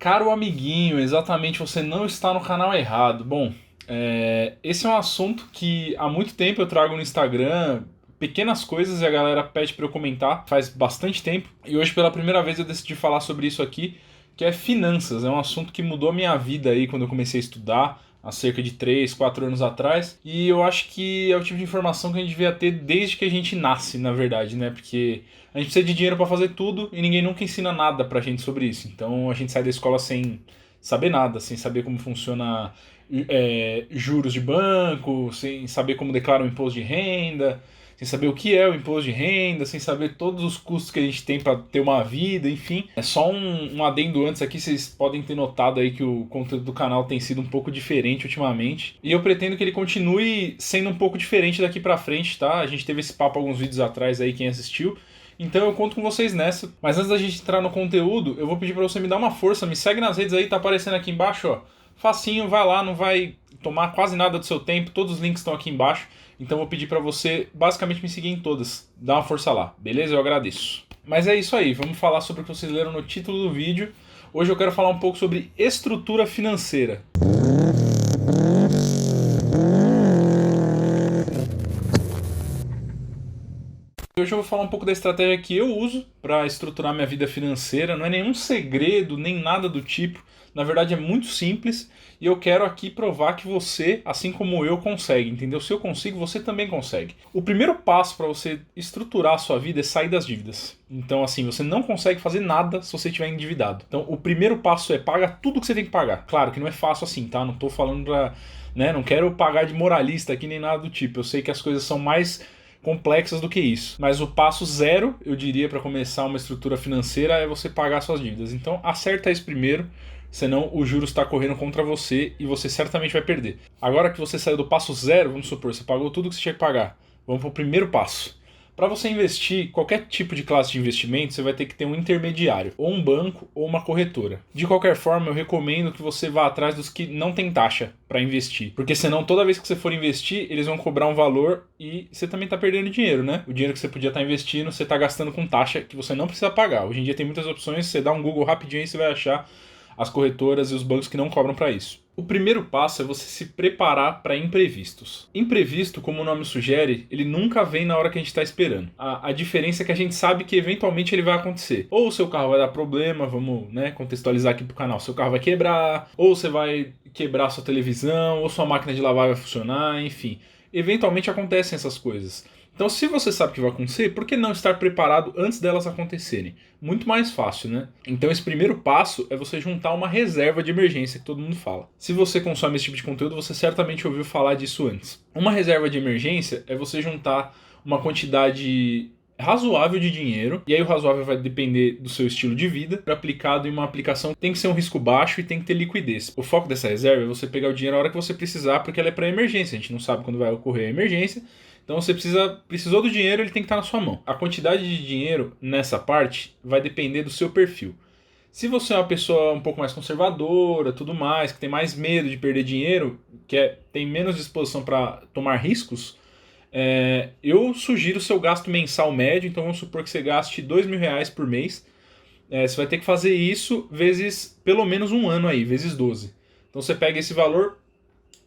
Caro amiguinho, exatamente, você não está no canal errado. Bom, esse é um assunto que há muito tempo eu trago no Instagram, pequenas coisas e a galera pede para eu comentar faz bastante tempo. E hoje pela primeira vez eu decidi falar sobre isso aqui, que é finanças. É um assunto que mudou a minha vida aí quando eu comecei a estudar, há cerca de 3, 4 anos atrás. E eu acho que é o tipo de informação que a gente devia ter desde que a gente nasce, na verdade, né? Porque a gente precisa de dinheiro para fazer tudo e ninguém nunca ensina nada pra gente sobre isso. Então a gente sai da escola sem saber nada, sem saber como funciona juros de banco, sem saber como declara o imposto de renda, sem saber o que é o imposto de renda, sem saber todos os custos que a gente tem para ter uma vida, enfim. É só um adendo antes aqui, vocês podem ter notado aí que o conteúdo do canal tem sido um pouco diferente ultimamente. E eu pretendo que ele continue sendo um pouco diferente daqui pra frente, tá? A gente teve esse papo alguns vídeos atrás aí, quem assistiu. Então eu conto com vocês nessa. Mas antes da gente entrar no conteúdo, eu vou pedir pra você me dar uma força, me segue nas redes aí, tá aparecendo aqui embaixo, ó. Facinho, vai lá, não vai tomar quase nada do seu tempo, todos os links estão aqui embaixo. Então eu vou pedir pra você basicamente me seguir em todas. Dá uma força lá, beleza? Eu agradeço. Mas é isso aí, vamos falar sobre o que vocês leram no título do vídeo. Hoje eu quero falar um pouco sobre estrutura financeira. Hoje eu vou falar um pouco da estratégia que eu uso para estruturar minha vida financeira. Não é nenhum segredo, nem nada do tipo. Na verdade é muito simples e eu quero aqui provar que você, assim como eu, consegue, entendeu? Se eu consigo, você também consegue. O primeiro passo para você estruturar a sua vida é sair das dívidas. Então assim, você não consegue fazer nada se você estiver endividado. Então o primeiro passo é pagar tudo que você tem que pagar. Claro que não é fácil assim, tá? Não tô falando pra... né? Não quero pagar de moralista aqui nem nada do tipo. Eu sei que as coisas são mais complexas do que isso. Mas o passo zero, eu diria, para começar uma estrutura financeira é você pagar suas dívidas. Então acerta isso primeiro, senão o juros está correndo contra você e você certamente vai perder. Agora que você saiu do passo zero, vamos supor, você pagou tudo que você tinha que pagar. Vamos para o primeiro passo. Para você investir, qualquer tipo de classe de investimento, você vai ter que ter um intermediário, ou um banco, ou uma corretora. De qualquer forma, eu recomendo que você vá atrás dos que não tem taxa para investir, porque senão toda vez que você for investir, eles vão cobrar um valor e você também está perdendo dinheiro, né? O dinheiro que você podia estar investindo, você está gastando com taxa que você não precisa pagar. Hoje em dia tem muitas opções, você dá um Google rapidinho e você vai achar as corretoras e os bancos que não cobram para isso. O primeiro passo é você se preparar para imprevistos. Imprevisto, como o nome sugere, ele nunca vem na hora que a gente está esperando. A diferença é que a gente sabe que eventualmente ele vai acontecer. Ou o seu carro vai dar problema, vamos, né, contextualizar aqui pro canal, seu carro vai quebrar, ou você vai quebrar sua televisão, ou sua máquina de lavar vai funcionar, enfim. Eventualmente acontecem essas coisas. Então, se você sabe que vai acontecer, por que não estar preparado antes delas acontecerem? Muito mais fácil, né? Então, esse primeiro passo é você juntar uma reserva de emergência que todo mundo fala. Se você consome esse tipo de conteúdo, você certamente ouviu falar disso antes. Uma reserva de emergência é você juntar uma quantidade razoável de dinheiro, e aí o razoável vai depender do seu estilo de vida, aplicado em uma aplicação que tem que ser um risco baixo e tem que ter liquidez. O foco dessa reserva é você pegar o dinheiro na hora que você precisar, porque ela é para emergência, a gente não sabe quando vai ocorrer a emergência. Então você precisou do dinheiro, ele tem que estar na sua mão. A quantidade de dinheiro nessa parte vai depender do seu perfil. Se você é uma pessoa um pouco mais conservadora, tudo mais, que tem mais medo de perder dinheiro, tem menos disposição para tomar riscos, eu sugiro o seu gasto mensal médio. Então vamos supor que você gaste R$ 2.000 por mês. Você vai ter que fazer isso vezes pelo menos um ano aí, vezes 12. Então você pega esse valor,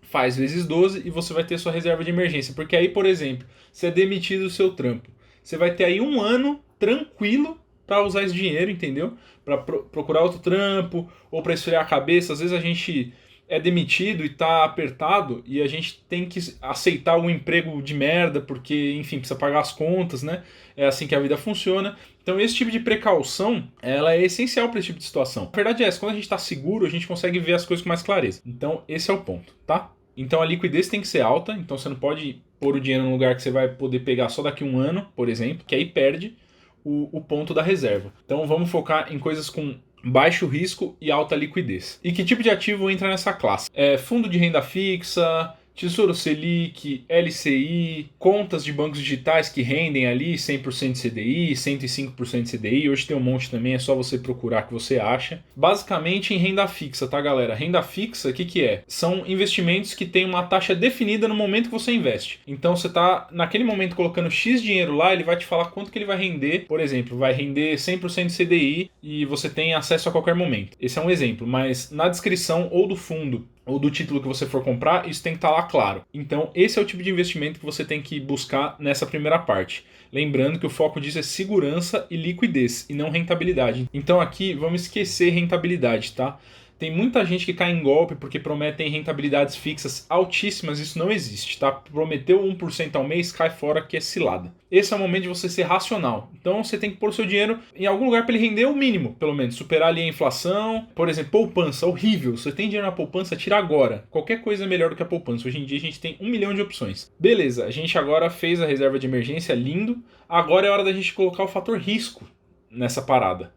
faz vezes 12 e você vai ter sua reserva de emergência. Porque aí, por exemplo, você é demitido do seu trampo. Você vai ter aí um ano tranquilo para usar esse dinheiro, entendeu? Para procurar outro trampo ou para esfriar a cabeça. Às vezes a gente é demitido e tá apertado e a gente tem que aceitar um emprego de merda porque, enfim, precisa pagar as contas, né? É assim que a vida funciona. Então esse tipo de precaução, ela é essencial para esse tipo de situação. A verdade é essa, quando a gente está seguro, a gente consegue ver as coisas com mais clareza. Então esse é o ponto, tá? Então a liquidez tem que ser alta, então você não pode pôr o dinheiro num lugar que você vai poder pegar só daqui a um ano, por exemplo, que aí perde o ponto da reserva. Então vamos focar em coisas com baixo risco e alta liquidez. E que tipo de ativo entra nessa classe? Fundo de renda fixa, Tesouro Selic, LCI, contas de bancos digitais que rendem ali 100% CDI, 105% CDI, hoje tem um monte também, é só você procurar que você acha. Basicamente em renda fixa, tá galera? Renda fixa, o que é? São investimentos que têm uma taxa definida no momento que você investe. Então você tá naquele momento colocando X dinheiro lá, ele vai te falar quanto que ele vai render. Por exemplo, vai render 100% CDI e você tem acesso a qualquer momento. Esse é um exemplo, mas na descrição ou do fundo ou do título que você for comprar, isso tem que estar lá claro. Então, esse é o tipo de investimento que você tem que buscar nessa primeira parte. Lembrando que o foco disso é segurança e liquidez, e não rentabilidade. Então aqui, vamos esquecer rentabilidade, tá? Tem muita gente que cai em golpe porque prometem rentabilidades fixas altíssimas, isso não existe, tá? Prometeu 1% ao mês, cai fora que é cilada. Esse é o momento de você ser racional. Então você tem que pôr seu dinheiro em algum lugar para ele render o mínimo, pelo menos, superar ali a inflação. Por exemplo, poupança, horrível. Você tem dinheiro na poupança, tira agora. Qualquer coisa é melhor do que a poupança. Hoje em dia a gente tem 1 milhão de opções. Beleza, a gente agora fez a reserva de emergência, lindo. Agora é hora da gente colocar o fator risco nessa parada,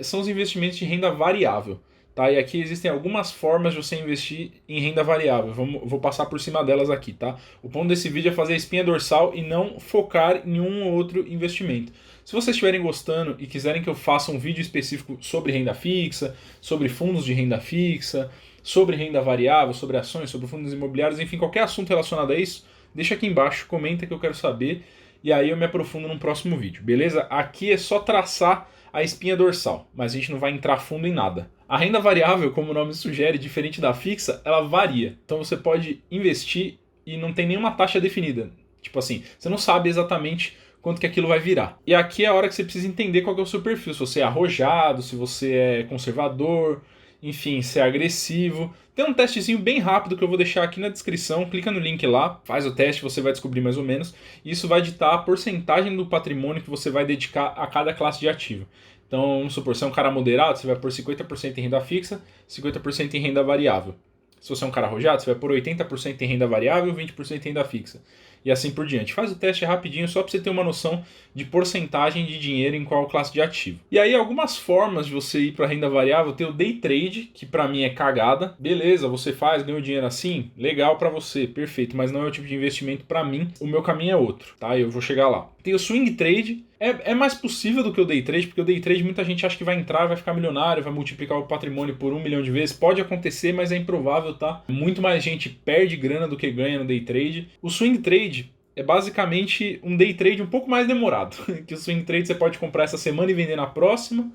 são os investimentos de renda variável. Tá? E aqui existem algumas formas de você investir em renda variável. Vou passar por cima delas aqui, tá? O ponto desse vídeo é fazer a espinha dorsal e não focar em um ou outro investimento. Se vocês estiverem gostando e quiserem que eu faça um vídeo específico sobre renda fixa, sobre fundos de renda fixa, sobre renda variável, sobre ações, sobre fundos imobiliários, enfim, qualquer assunto relacionado a isso, deixa aqui embaixo, comenta que eu quero saber e aí eu me aprofundo num próximo vídeo, beleza? Aqui é só traçar a espinha dorsal, mas a gente não vai entrar fundo em nada. A renda variável, como o nome sugere, diferente da fixa, ela varia. Então você pode investir e não tem nenhuma taxa definida. Tipo assim, você não sabe exatamente quanto que aquilo vai virar. E aqui é a hora que você precisa entender qual que é o seu perfil. Se você é arrojado, se você é conservador, enfim, se é agressivo. Tem um testezinho bem rápido que eu vou deixar aqui na descrição. Clica no link lá, faz o teste, você vai descobrir mais ou menos. Isso vai ditar a porcentagem do patrimônio que você vai dedicar a cada classe de ativo. Então, vamos supor, se é um cara moderado, você vai pôr 50% em renda fixa, 50% em renda variável. Se você é um cara arrojado, você vai pôr 80% em renda variável, 20% em renda fixa. E assim por diante. Faz o teste rapidinho só para você ter uma noção de porcentagem de dinheiro em qual classe de ativo. E aí algumas formas de você ir para renda variável, tem o day trade, que para mim é cagada. Beleza, você faz, ganha o dinheiro assim, legal para você, perfeito, mas não é o tipo de investimento para mim. O meu caminho é outro, tá? Eu vou chegar lá. Tem o swing trade. É mais possível do que o day trade, porque o day trade muita gente acha que vai entrar, vai ficar milionário, vai multiplicar o patrimônio por 1 milhão de vezes. Pode acontecer, mas é improvável, tá? Muito mais gente perde grana do que ganha no day trade. O swing trade é basicamente um day trade um pouco mais demorado. Que o swing trade você pode comprar essa semana e vender na próxima.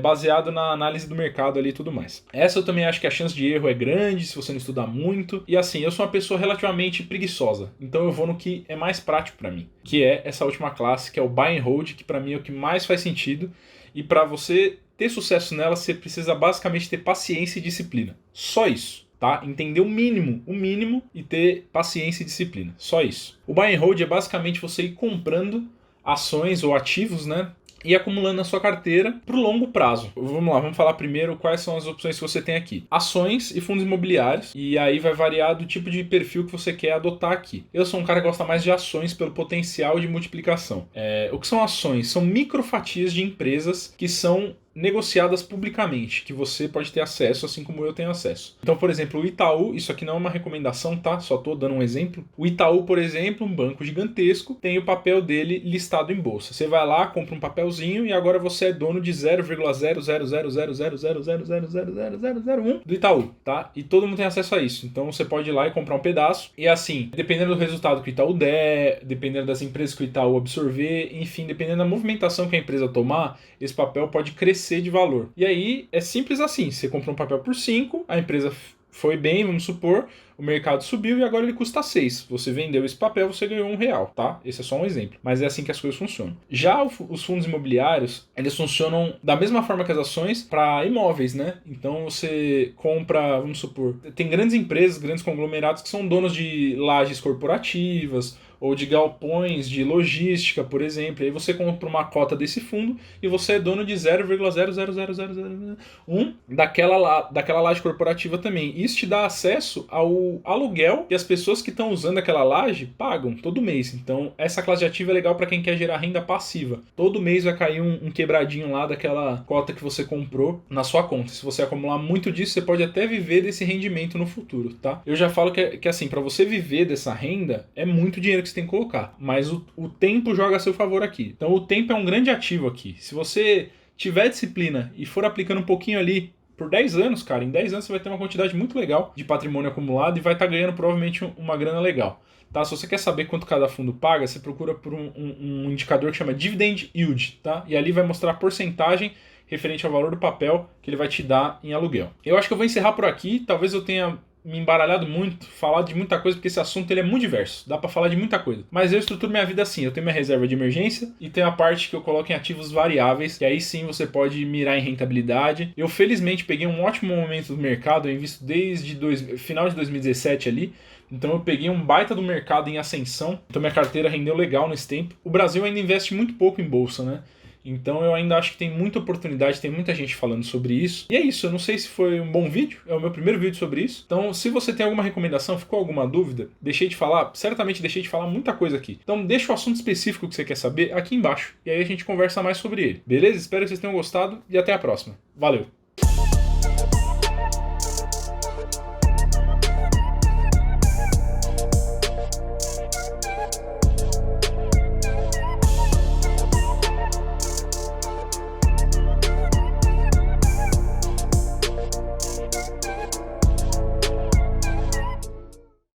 Baseado na análise do mercado ali e tudo mais. Essa eu também acho que a chance de erro é grande se você não estudar muito. E assim, eu sou uma pessoa relativamente preguiçosa, então eu vou no que é mais prático para mim, que é essa última classe, que é o buy and hold, que para mim é o que mais faz sentido. E para você ter sucesso nela, você precisa basicamente ter paciência e disciplina. Só isso. Tá? Entender o mínimo e ter paciência e disciplina. Só isso. O buy and hold é basicamente você ir comprando ações ou ativos, né? E acumulando na sua carteira para o longo prazo. Vamos lá, vamos falar primeiro quais são as opções que você tem aqui. Ações e fundos imobiliários, e aí vai variar do tipo de perfil que você quer adotar aqui. Eu sou um cara que gosta mais de ações pelo potencial de multiplicação. O que são ações? São microfatias de empresas que são negociadas publicamente, que você pode ter acesso, assim como eu tenho acesso. Então, por exemplo, o Itaú, isso aqui não é uma recomendação, tá? Só tô dando um exemplo. O Itaú, por exemplo, um banco gigantesco, tem o papel dele listado em bolsa. Você vai lá, compra um papelzinho e agora você é dono de 0,0000000000001 do Itaú, tá? E todo mundo tem acesso a isso. Então você pode ir lá e comprar um pedaço. E assim, dependendo do resultado que o Itaú der, dependendo das empresas que o Itaú absorver, enfim, dependendo da movimentação que a empresa tomar, esse papel pode crescer de valor. E aí é simples assim, você compra um papel por 5, a empresa foi bem, vamos supor, o mercado subiu e agora ele custa 6. Você vendeu esse papel, você ganhou R$1, tá? Esse é só um exemplo, mas é assim que as coisas funcionam. Já os fundos imobiliários, eles funcionam da mesma forma que as ações para imóveis, né? Então você compra, vamos supor, tem grandes empresas, grandes conglomerados que são donos de lajes corporativas ou de galpões de logística, por exemplo. Aí você compra uma cota desse fundo e você é dono de 0,00001 daquela laje corporativa também. Isso te dá acesso ao o aluguel que as pessoas que estão usando aquela laje pagam todo mês. Então essa classe de ativo é legal para quem quer gerar renda passiva. Todo mês vai cair um quebradinho lá daquela cota que você comprou na sua conta. Se você acumular muito disso, você pode até viver desse rendimento no futuro, tá? Eu já falo que assim, para você viver dessa renda, é muito dinheiro que você tem que colocar. Mas o tempo joga a seu favor aqui. Então o tempo é um grande ativo aqui. Se você tiver disciplina e for aplicando um pouquinho ali por 10 anos, cara, em 10 anos você vai ter uma quantidade muito legal de patrimônio acumulado e vai estar ganhando provavelmente uma grana legal. Tá? Se você quer saber quanto cada fundo paga, você procura por um indicador que chama Dividend Yield, tá? E ali vai mostrar a porcentagem referente ao valor do papel que ele vai te dar em aluguel. Eu acho que eu vou encerrar por aqui, talvez eu tenha me embaralhado muito, falado de muita coisa, porque esse assunto ele é muito diverso, dá pra falar de muita coisa. Mas eu estruturo minha vida assim, eu tenho minha reserva de emergência e tenho a parte que eu coloco em ativos variáveis, que aí sim você pode mirar em rentabilidade. Eu felizmente peguei um ótimo momento do mercado, eu invisto desde final de 2017 ali, então eu peguei um baita do mercado em ascensão, então minha carteira rendeu legal nesse tempo. O Brasil ainda investe muito pouco em bolsa, né? Então eu ainda acho que tem muita oportunidade, tem muita gente falando sobre isso. E é isso, eu não sei se foi um bom vídeo, é o meu primeiro vídeo sobre isso. Então se você tem alguma recomendação, ficou alguma dúvida, deixei de falar, certamente deixei de falar muita coisa aqui. Então deixa o assunto específico que você quer saber aqui embaixo, e aí a gente conversa mais sobre ele. Beleza? Espero que vocês tenham gostado e até a próxima. Valeu!